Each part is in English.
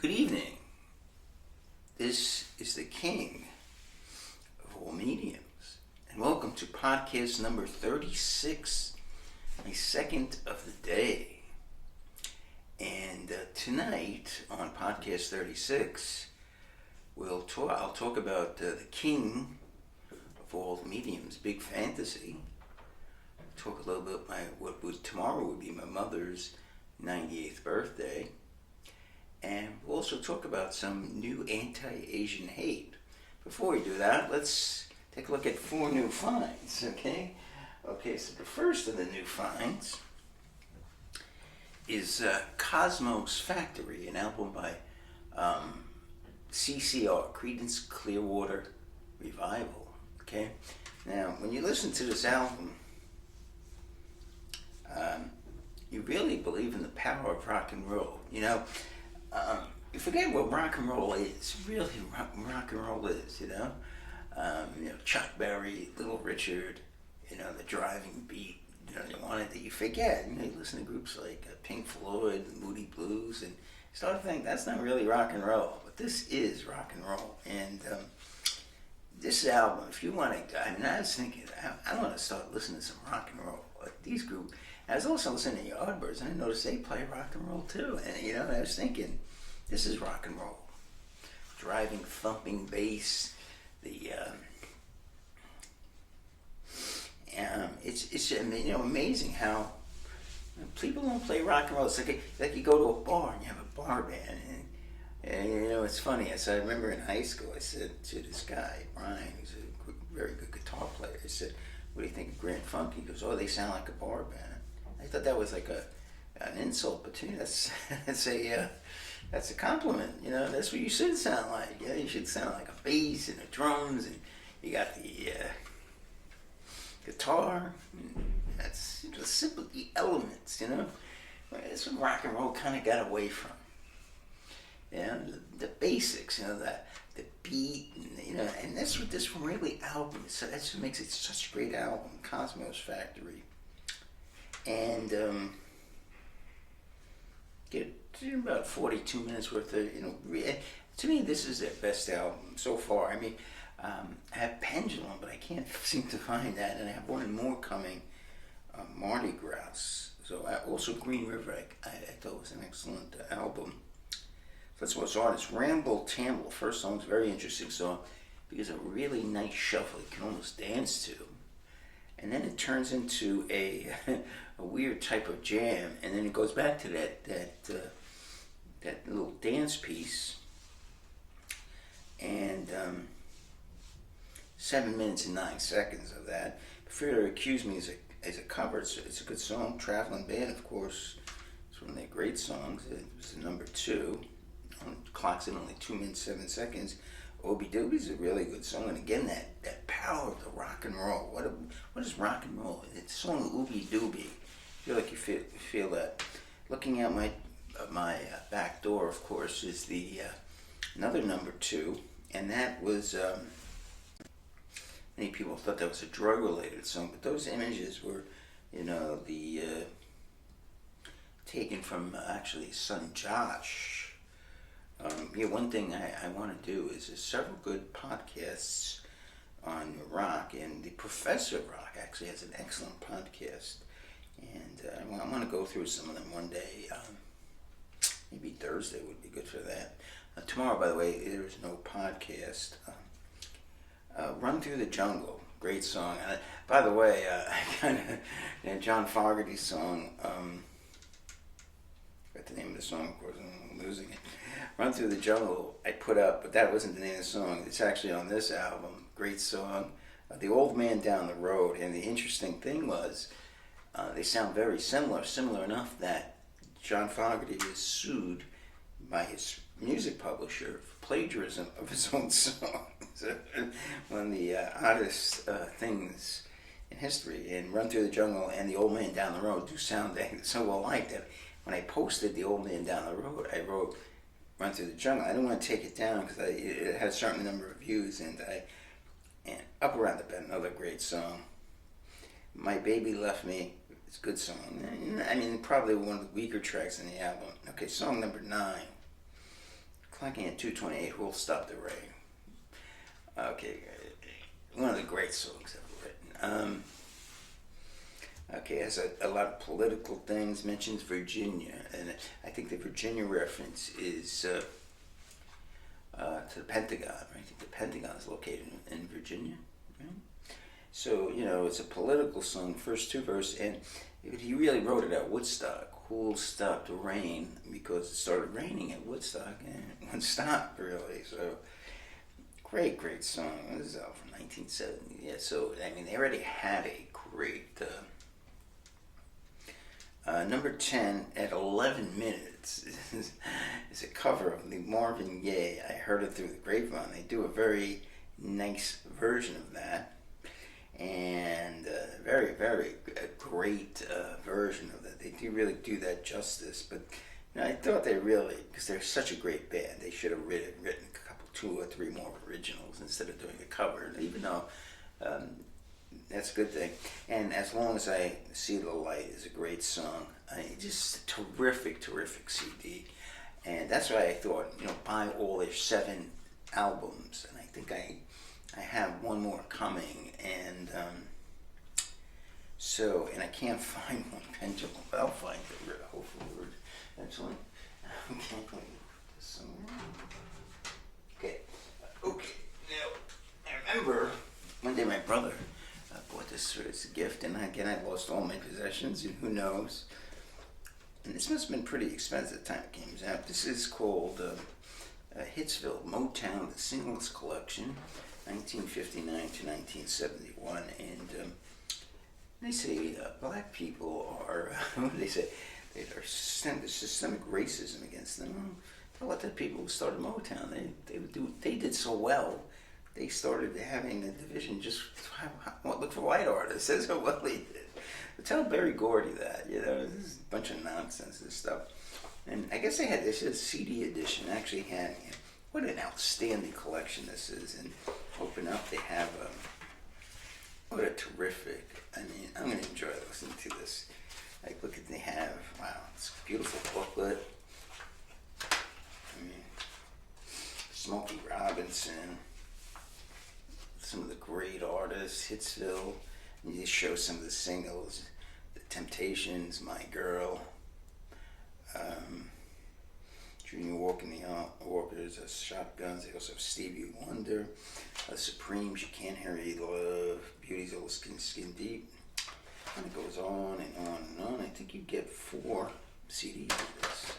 Good evening. This is the king of all mediums, and welcome to podcast number 36, my second of the day. And tonight on podcast 36, I'll talk about the king of all mediums, big fantasy. Talk a little bit about tomorrow would be my mother's 98th birthday. And we'll also talk about some new anti-Asian hate. Before we do that, let's take a look at 4 new finds, okay? Okay, so the first of the new finds is Cosmo's Factory, an album by CCR, Creedence Clearwater Revival, okay? Now, when you listen to this album, you really believe in the power of rock and roll, you know? You forget what rock and roll is, really rock and roll is, you know? Chuck Berry, Little Richard, the driving beat, you forget. You listen to groups like Pink Floyd, the Moody Blues, and you start to think that's not really rock and roll, but this is rock and roll. And this album, if you want to, I was thinking, I want to start listening to some rock and roll. Like these groups, I was also listening to Yardbirds, and I noticed they play rock and roll too. And I was thinking, this is rock and roll. Driving, thumping bass, it's amazing how people don't play rock and roll. It's like you go to a bar and you have a bar band, and it's funny. I remember in high school, I said to this guy Brian, who's a very good guitar player, I said, "What do you think of Grand Funk?" He goes, "Oh, they sound like a bar band." I thought that was like an insult, but to me, that's a compliment. That's what you should sound like. Yeah, you should sound like a bass and the drums, and you got the guitar. That's simple, the elements. That's what rock and roll kind of got away from. The basics. The beat, and that's what this really album is. So that's what makes it such a great album, Cosmo's Factory. And get about 42 minutes worth of, to me this is their best album so far. I mean, I have Pendulum, but I can't seem to find that, and I have one more coming, Mardi Gras. So also Green River, I thought was an excellent album. That's what's on. It's Ramble Tamble. The first song's a very interesting song because a really nice shuffle you can almost dance to. And then it turns into a weird type of jam, and then it goes back to that little dance piece. And 7 minutes and 9 seconds of that. Fear to Accuse Me is a cover. It's a good song. Traveling Band, of course, it's one of their great songs. It was number 2. Clocks in only 2 minutes 7 seconds. Obi Doobie's a really good song, and again that power of the rock and roll. What is rock and roll? It's the song Obi Doobie. I feel like you feel that. Looking out my back door, of course, is the another number 2, and that was many people thought that was a drug-related song, but those images were, taken from actually his son Josh. One thing I want to do is there's several good podcasts on rock, and the Professor of Rock actually has an excellent podcast, and I want to go through some of them one day. Maybe Thursday would be good for that. Tomorrow, by the way, there is no podcast. Run Through the Jungle, great song. By the way, John Fogerty's song, got the name of the song, of course, I'm losing it. Run Through the Jungle, I put up, but that wasn't the name of the song. It's actually on this album. Great song. The Old Man Down the Road. And the interesting thing was, they sound very similar enough that John Fogerty was sued by his music publisher for plagiarism of his own song. So, one of the oddest things in history. And Run Through the Jungle and The Old Man Down the Road do sound so alike that when I posted The Old Man Down the Road, I wrote Run Through the Jungle. I didn't want to take it down because it had a certain number of views, and Up Around the Bend, another great song. My Baby Left Me, it's a good song. I mean, probably one of the weaker tracks in the album. Okay, song number 9 Clanking at 2:28, Who'll Stop the Rain? Okay, one of the great songs ever written. Okay, has a lot of political things, mentions Virginia, and I think the Virginia reference is to the Pentagon, right? I think the Pentagon is located in Virginia, right? So, it's a political song, first two verses, and he really wrote it at Woodstock. Who'll stop the rain? Because it started raining at Woodstock, and it wouldn't stop, really. So, great song. This is out from 1970. Yeah, so, they already had a great... number 10 at 11 minutes is a cover of the Marvin Gaye, I Heard It Through the Grapevine. They do a very nice version of that, and very great version of that. They do really do that justice, but I thought they really, because they're such a great band, they should have written a couple, 2 or 3 more originals instead of doing a cover, even though that's a good thing. And As Long as I See the Light is a great song. Just terrific CD. And that's why I thought, buy all their 7 albums. And I think I have one more coming. And and I can't find one pendulum, but I'll find it hopefully eventually. Okay. Now, I remember one day my brother bought this as a gift, and again I lost all my possessions, and who knows. And this must have been pretty expensive at the time it came out. This is called Hitsville Motown, the Singles Collection, 1959 to 1971, and they say black people are, what do they say? There's systemic racism against them. Well, let the people who started Motown, they did so well. They started having the division just look for white artists. That's how well they did. But tell Berry Gordy that, this is a bunch of nonsense, this stuff. And I guess they had this CD edition, actually had, what an outstanding collection this is. And open up, they have, what a terrific, I'm going to enjoy listening to this. Like, look at, they have, wow, it's a beautiful booklet. Smokey Robinson. Some of the great artists, Hitsville, and you show some of the singles, The Temptations, My Girl, Junior Walker's Shotguns. They also have Stevie Wonder, Supremes, You Can't Hurry Love, Beauty's Old Skin Deep, and it goes on and on and on. I think you get 4 CDs of this,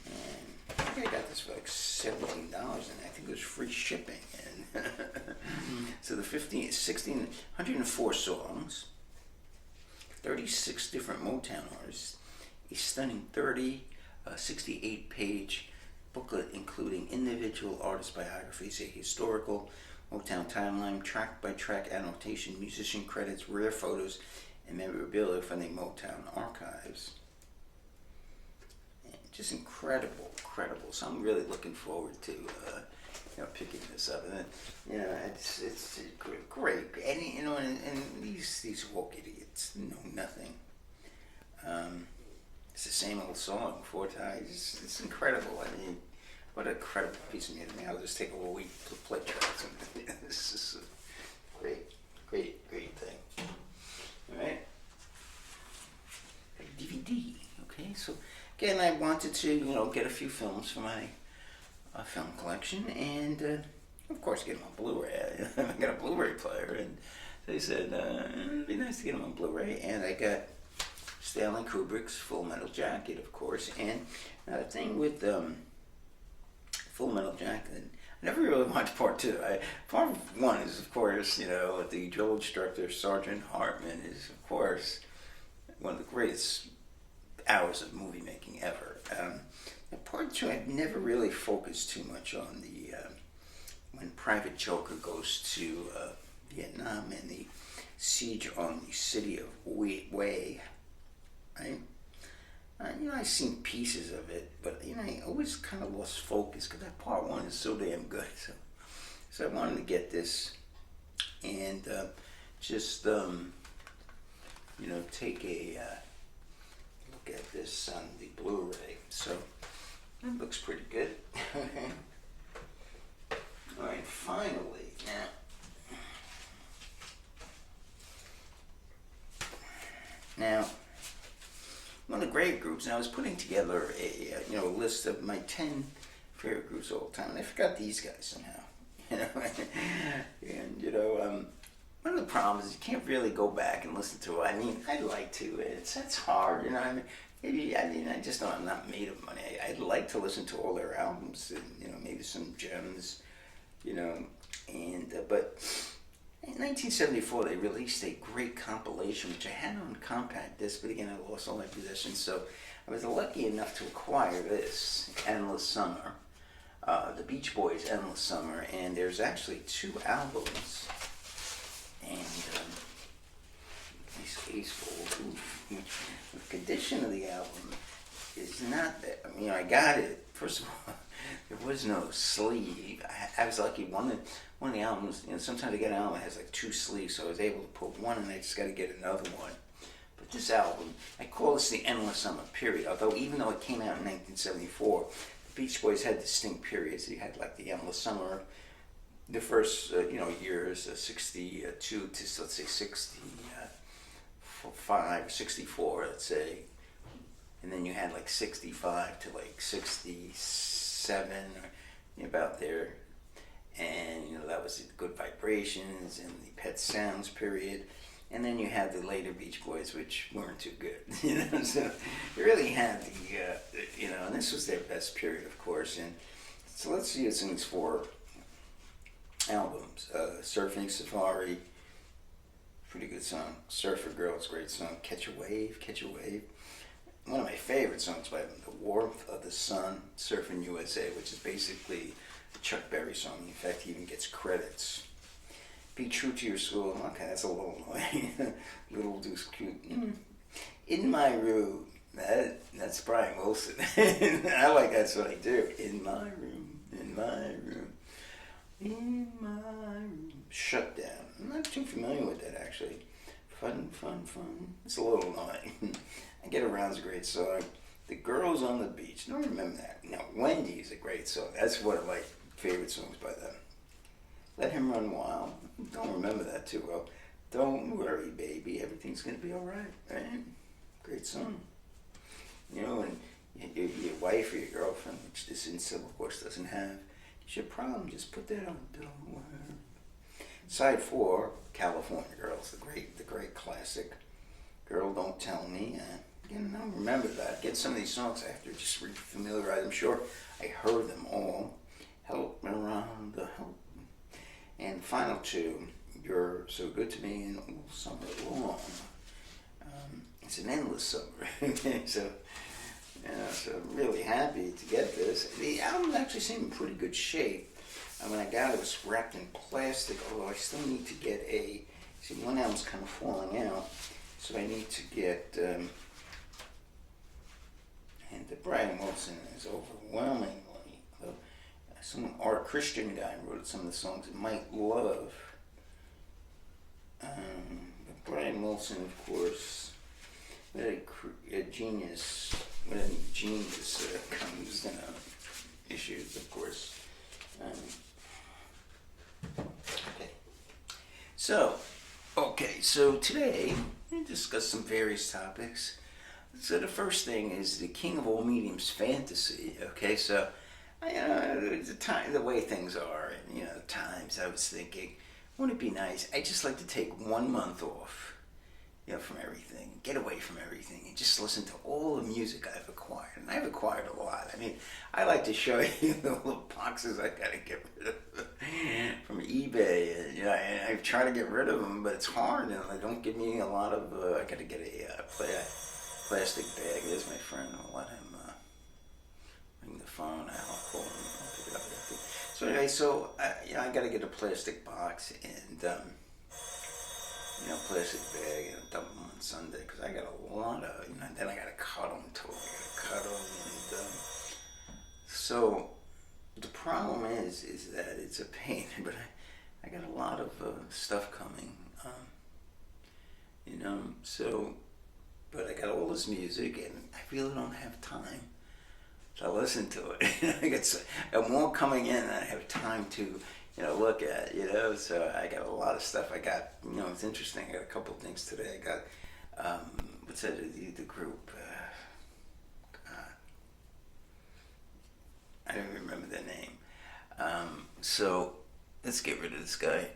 and I think I got this for like $17, and I think it was free shipping. And so the 1,604 songs, 36 different Motown artists, a stunning 68-page booklet including individual artist biographies, a historical Motown timeline, track-by-track annotation, musician credits, rare photos, and memorabilia from the Motown archives. And just incredible. So I'm really looking forward to picking this up, and then, it's great, and these woke idiots know nothing. It's the same old song 4 times. It's incredible. What a incredible piece of music. I'll just take a week to play tracks. This is a great thing. All right. A DVD. Okay, so again, I wanted to get a few films for my film collection, and of course get them on Blu-ray. I got a Blu-ray player, and they said it'd be nice to get them on Blu-ray, and I got Stanley Kubrick's Full Metal Jacket, of course. And now the thing with Full Metal Jacket, I never really watched part 2. Part 1 is, of course, the drill instructor Sergeant Hartman is, of course, one of the greatest hours of movie making ever. Part 2, I've never really focused too much on the when Private Joker goes to Vietnam and the siege on the city of Hue. Right? I've seen pieces of it, but I always kind of lost focus because that part 1 is so damn good. So I wanted to get this and just take a look at this on the Blu-ray. So That looks pretty good. All right, finally, now, one of the great groups, and I was putting together a list of my 10 favorite groups of all time, and I forgot these guys somehow. And one of the problems is you can't really go back and listen to it. I mean, I'd like to. It's hard, I mean. Maybe, I just don't. I'm not made of money. I'd like to listen to all their albums and maybe some gems, and but in 1974 they released a great compilation which I had on compact disc, but again I lost all my possessions. So I was lucky enough to acquire this Endless Summer, the Beach Boys' Endless Summer, and there's actually 2 albums, and nice case full. The condition of the album is not that. I got it. First of all, there was no sleeve. I was lucky. One of the albums, sometimes I get an album that has like 2 sleeves, so I was able to put one, and I just got to get another one. But this album, I call this the Endless Summer period. Although even though it came out in 1974, the Beach Boys had distinct periods. You had like the Endless Summer, the first years, 62 to let's say 65, 64, let's say, and then you had like 65 to like 67, or about there, and that was the Good Vibrations and the Pet Sounds period, and then you had the later Beach Boys, which weren't too good, so you really had the, and this was their best period, of course. And so let's see what's in these 4 albums. Surfing Safari, pretty good song. Surfer Girls, great song. Catch a Wave, Catch a Wave. One of my favorite songs by them, The Warmth of the Sun, Surfing USA, which is basically a Chuck Berry song. In fact, he even gets credits. Be True to Your School. Okay, that's a little annoying. Little Deuce Cute. In My Room. That's Brian Wilson. I like that song too. In my room, in my room, in my room. Shut Down. I'm not too familiar with that, actually. Fun, fun, fun. It's a little annoying. I Get Around's a great song. The Girls on the Beach. Don't remember that. Now, Wendy's a great song. That's one of my favorite songs by them. Let Him Run Wild. Don't remember that too well. Don't Worry, Baby. Everything's going to be all right. Right? Great song. And your wife or your girlfriend, which this insult, of course, doesn't have, it's your problem. Just put that on. Don't worry. Side 4, California Girls, the great classic. Girl, Don't Tell Me. I don't remember that. Get some of these songs I have to just re-familiarize. I'm sure I heard them all. Help Me Around the Help. And final 2, You're So Good to Me and All Summer Long. It's an endless summer. So I'm really happy to get this. The album actually seemed in pretty good shape. When I got it, it was wrapped in plastic, although I still need to get one album's kind of falling out, so I need to get, and the Brian Wilson is overwhelmingly, some Art Christian guy wrote some of the songs that Mike Love. But Brian Wilson, of course, what a genius, what a genius comes issues, of course. So today we'll discuss some various topics. So the first thing is the King of All Mediums fantasy. Okay, so the way things are, and times I was thinking, wouldn't it be nice? I just like to take 1 month off, from everything, get away from everything, and just listen to all the music I've acquired. And I've acquired a lot. I mean, I like to show you the little boxes I gotta get rid of from eBay. And, I try to get rid of them, but it's hard, and they don't give me a lot of. I gotta get a plastic bag. There's my friend. I'll let him bring the phone out. I'll call him. I'll pick it up. So anyway, I gotta get a plastic box and. Plastic bag and dump them on Sunday because I got a lot of, then I got to cut them too. And so the problem is that it's a pain, but I got a lot of stuff coming, but I got all this music and I really don't have time to listen to it. I got more coming in than I have time to, look at, So I got a lot of stuff. I got, it's interesting. I got a couple of things today. I got, what's that, the group? I don't remember their name. So let's get rid of this guy.